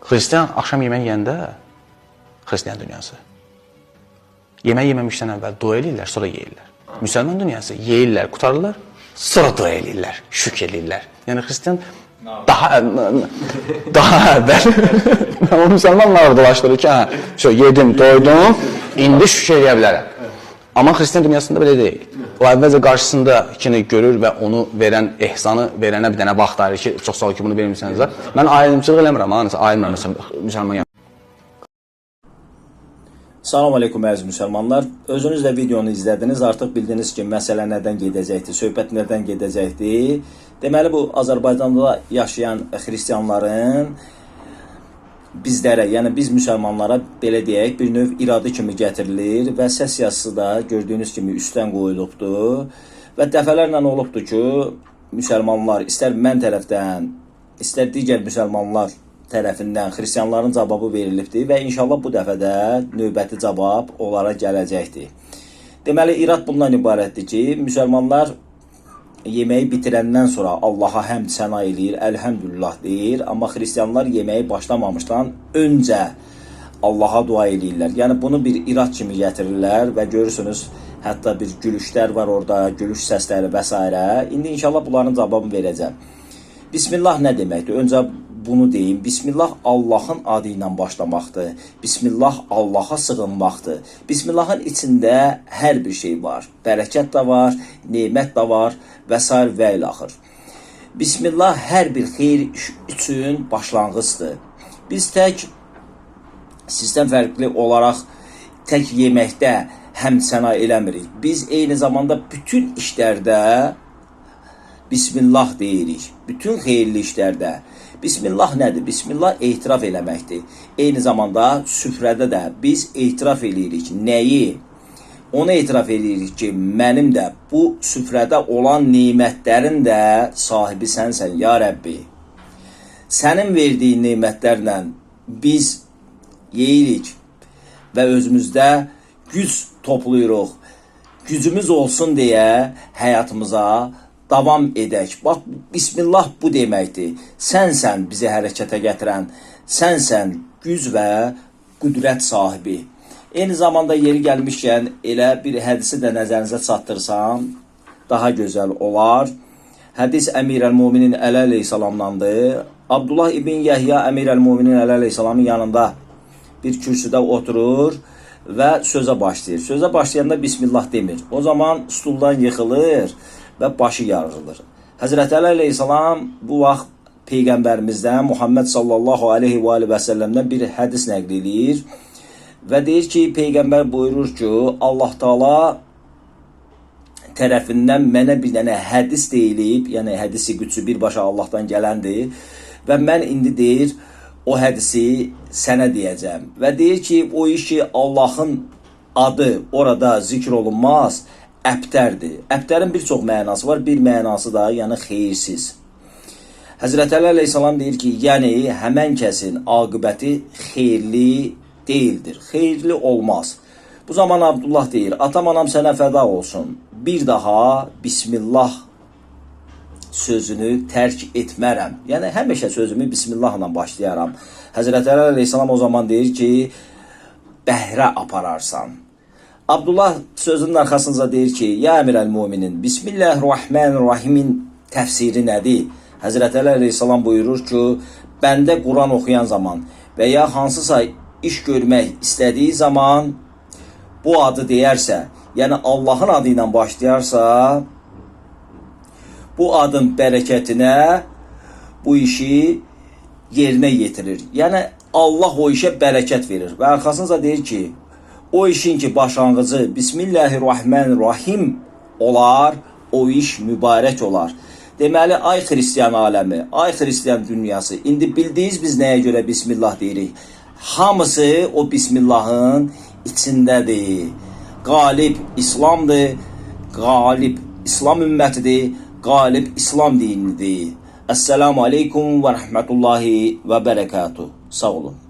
Xristian axşam yemək yeyəndə, xristian dünyası, yemək yeməmişdən əvvəl dua eləyirlər, sonra yeyirlər. Müsəlman dünyası yeyirlər, qutarırlar, sonra dua eləyirlər, şükr eləyirlər. Yəni xristian daha əvvəl o müsəlmanlar dolaşdırır ki, yedim, doydum, indi şükr eləyə bilərəm. Amma xristian dünyasında belə deyil. O əvvəlcə qarşısındakini görür və onu verən, ehsanı verənə bir dənə vaxt ayırır ki, çox sağ ol ki, bunu vermişsiniz. Mən ayrımçılıq eləmirəm, ayırmıram müsəlman yanı. Salam aleykum əziz müsəlmanlar. Özünüz də videonu izlədiniz. Artıq bildiniz ki, məsələ nədən gedəcəkdir, söhbət nədən gedəcəkdir. Deməli, bu Azərbaycanda yaşayan xristianların bizlərə, yəni biz müsəlmanlara belə deyək, bir növ iradı kimi gətirilir və səs yazısı da gördüyünüz kimi üstdən qoyulubdur və dəfələrlə olubdur ki, müsəlmanlar istər mən tərəfdən, istər digər müsəlmanlar tərəfindən xristianların cavabı verilibdir və inşallah bu dəfə də növbəti cavab onlara gələcəkdir. Deməli, irad bundan ibarətdir ki, müsəlmanlar yeməyi bitirəndən sonra Allaha həmd səna eləyir, əlhəmdülillah deyir. Amma xristianlar yeməyi başlamamışdan öncə Allaha dua eləyirlər. Yəni bunu bir irad kimi gətirirlər və görürsünüz, hətta bir gülüşlər var orada, gülüş səsləri və s. İndi inşallah bunların cavabını verəcəm. Bismillah nə deməkdir? Öncə bunu deyim. Bismillah Allahın adı ilə başlamaqdır. Bismillah Allaha sığınmaqdır. Bismillahın içində hər bir şey var. Bərəkət də var, nemət də var və s. və ilaxır. Bismillah hər bir xeyir üçün başlanğıcdır. Biz tək sizdən fərqli olaraq tək yeməkdə həmd səna eləmirik. Biz eyni zamanda bütün işlərdə Bismillah deyirik. Bütün xeyirli işlərdə. Bismillah nədir? Bismillah etiraf eləməkdir. Eyni zamanda süfrədə də biz etiraf eləyirik. Nəyi? Onu etiraf eləyirik ki, mənim də bu süfrədə olan nemətlərin də sahibi sənsən, ya Rəbbi. Sənin verdiyin nemətlərlə biz yeyirik və özümüzdə güc toplayırıq. Gücümüz olsun deyə həyatımıza davam edək. Bax, Bismillah bu deməkdir. Sənsən bizi hərəkətə gətirən, sənsən güc və qüdrət sahibi. Eyni zamanda yeri gəlmişkən elə bir hədisi də nəzərinizə çatdırsam, daha gözəl olar. Hədis Əmirəl-Müminin Əli əleyhissalamdandır. Abdullah ibn Yəhya Əmirəl-Müminin Əli əleyhissalamın yanında bir kürsüdə oturur və sözə başlayır. Sözə başlayanda Bismillah demir. O zaman stuldan yıxılır və başı yarılır. Həzrəti Əli əleyhissalam bu vaxt Peyğəmbərimizdən Muhammed sallallahu aleyhi və səlləmdən bir hədis nəql edir və deyir ki, Peyğəmbər buyurur ki, Allah Taala tərəfindən mənə bir dənə hədis deyilib, yəni hədisi qüdsi birbaşa Allahdan gələndir və mən indi deyir, o hədisi sənə deyəcəm və deyir ki, o iş ki, Allahın adı orada zikr olunmaz, əbtərdir. Əbtərin bir çox mənası var, bir mənası da yəni xeyirsiz. Həzrəti Əli əleyhissalam deyir ki, yəni həmən kəsin aqibəti xeyirli deyildir, xeyirli olmaz. Bu zaman Abdullah deyir, atam anam sənə fəda olsun, bir daha Bismillah sözünü tərk etmərəm. Yəni həmişə sözümü Bismillahla başlayaram. Həzrəti Əli əleyhissalam o zaman deyir ki, bəhrə apararsan. Abdullah sözünün arxasınca deyir ki, ya Əmirəl-Müminin, Bismillahirrahmanirrahimin təfsiri nədir? Həzrəti Əli əleyhissalam buyurur ki, bəndə Quran oxuyan zaman və ya hansısa iş görmək istədiyi zaman bu adı deyərsə, yəni Allahın adı ilə başlayarsa, bu adın bərəkətinə bu işi yerinə yetirir. Yəni Allah o işə bərəkət verir və arxasınca deyir ki, o işin ki başlanğıcı Bismillahirrahmanirrahim olar, o iş mübarək olar. Deməli, ay xristiyan aləmi, ay xristiyan dünyası, indi bildiniz biz nəyə görə Bismillah deyirik? Hamısı o Bismillahın içindədir. Qalib İslamdır, qalib İslam ümmətidir, qalib İslam dinidir. Esselamu aleykum və rəhmətullahi və bərəkatuhu. Sağ olun.